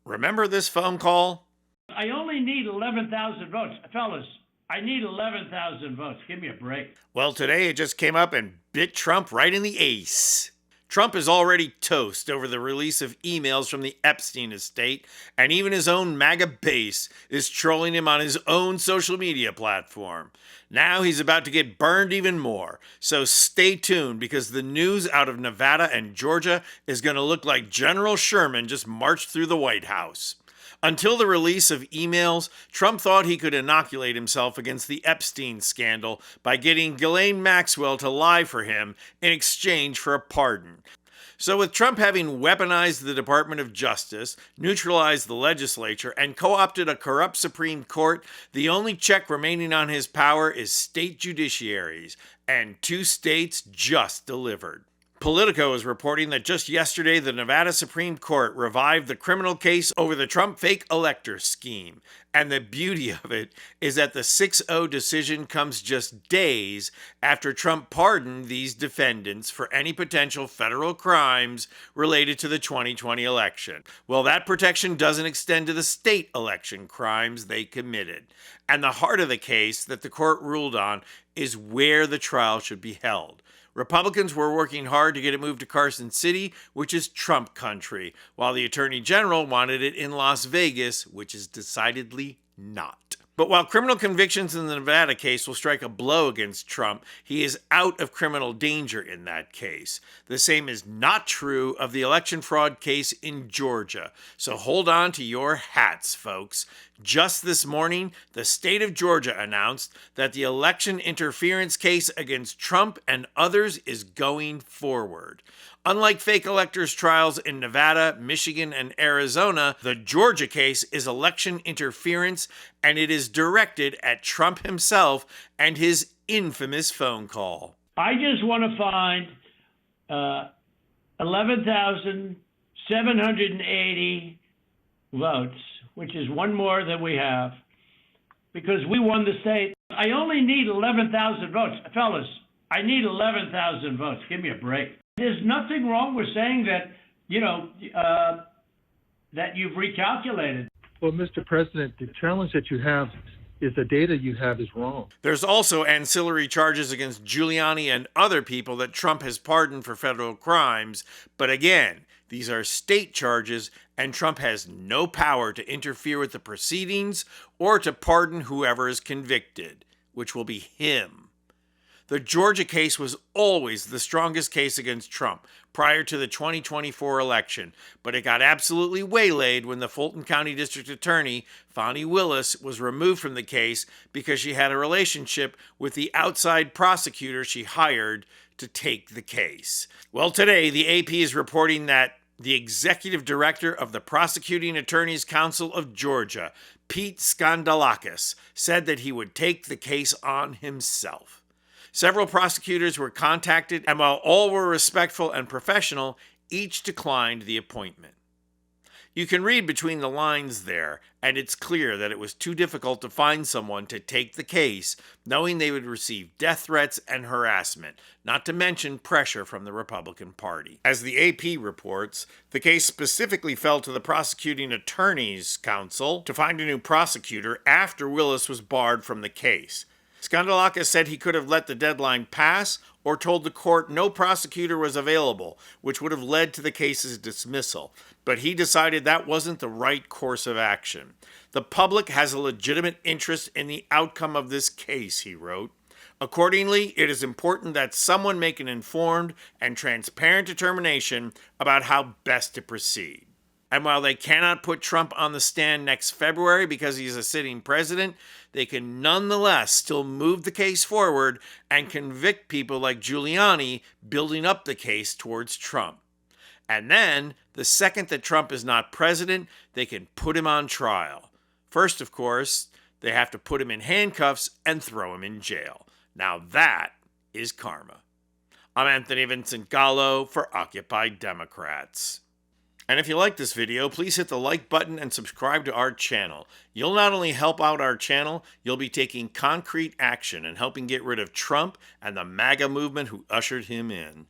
Remember this phone call? I only need 11,000 votes. Fellas, I need 11,000 votes. Give me a break. Well, today it just came up and bit Trump right in the ace. Trump is already toast over the release of emails from the Epstein estate, and even his own MAGA base is trolling him on his own social media platform. Now he's about to get burned even more, so stay tuned because the news out of Nevada and Georgia is going to look like General Sherman just marched through the White House. Until the release of emails, Trump thought he could inoculate himself against the Epstein scandal by getting Ghislaine Maxwell to lie for him in exchange for a pardon. So with Trump having weaponized the Department of Justice, neutralized the legislature, and co-opted a corrupt Supreme Court, the only check remaining on his power is state judiciaries, and 2 states just delivered. Politico is reporting that just yesterday, the Nevada Supreme Court revived the criminal case over the Trump fake elector scheme. And the beauty of it is that the 6-0 decision comes just days after Trump pardoned these defendants for any potential federal crimes related to the 2020 election. Well, that protection doesn't extend to the state election crimes they committed. And the heart of the case that the court ruled on is where the trial should be held. Republicans were working hard to get it moved to Carson City, which is Trump country, while the Attorney General wanted it in Las Vegas, which is decidedly not. But while criminal convictions in the Nevada case will strike a blow against Trump, he is out of criminal danger in that case. The same is not true of the election fraud case in Georgia. So hold on to your hats, folks. Just this morning, the state of Georgia announced that the election interference case against Trump and others is going forward. Unlike fake electors trials in Nevada, Michigan, and Arizona, the Georgia case is election interference, and it is directed at Trump himself and his infamous phone call. I just want to find 11,780 votes, which is one more than we have, because we won the state. I only need 11,000 votes. Fellas, I need 11,000 votes. Give me a break. There's nothing wrong with saying that, that you've recalculated. Well, Mr. President, the challenge that you have is the data you have is wrong. There's also ancillary charges against Giuliani and other people that Trump has pardoned for federal crimes. But again, these are state charges, and Trump has no power to interfere with the proceedings or to pardon whoever is convicted, which will be him. The Georgia case was always the strongest case against Trump prior to the 2024 election, but it got absolutely waylaid when the Fulton County District Attorney, Fani Willis, was removed from the case because she had a relationship with the outside prosecutor she hired to take the case. Well, today, the AP is reporting that the executive director of the Prosecuting Attorneys Council of Georgia, Pete Skandalakis, said that he would take the case on himself. Several prosecutors were contacted, and while all were respectful and professional, each declined the appointment. You can read between the lines there, and it's clear that it was too difficult to find someone to take the case, knowing they would receive death threats and harassment, not to mention pressure from the Republican Party. As the AP reports, the case specifically fell to the Prosecuting Attorneys Council to find a new prosecutor after Willis was barred from the case. Skandalakis said he could have let the deadline pass or told the court no prosecutor was available, which would have led to the case's dismissal. But he decided that wasn't the right course of action. The public has a legitimate interest in the outcome of this case, he wrote. Accordingly, it is important that someone make an informed and transparent determination about how best to proceed. And while they cannot put Trump on the stand next February because he's a sitting president, they can nonetheless still move the case forward and convict people like Giuliani, building up the case towards Trump. And then, the second that Trump is not president, they can put him on trial. First, of course, they have to put him in handcuffs and throw him in jail. Now that is karma. I'm Anthony Vincent Gallo for Occupy Democrats. And if you like this video, please hit the like button and subscribe to our channel. You'll not only help out our channel, you'll be taking concrete action and helping get rid of Trump and the MAGA movement who ushered him in.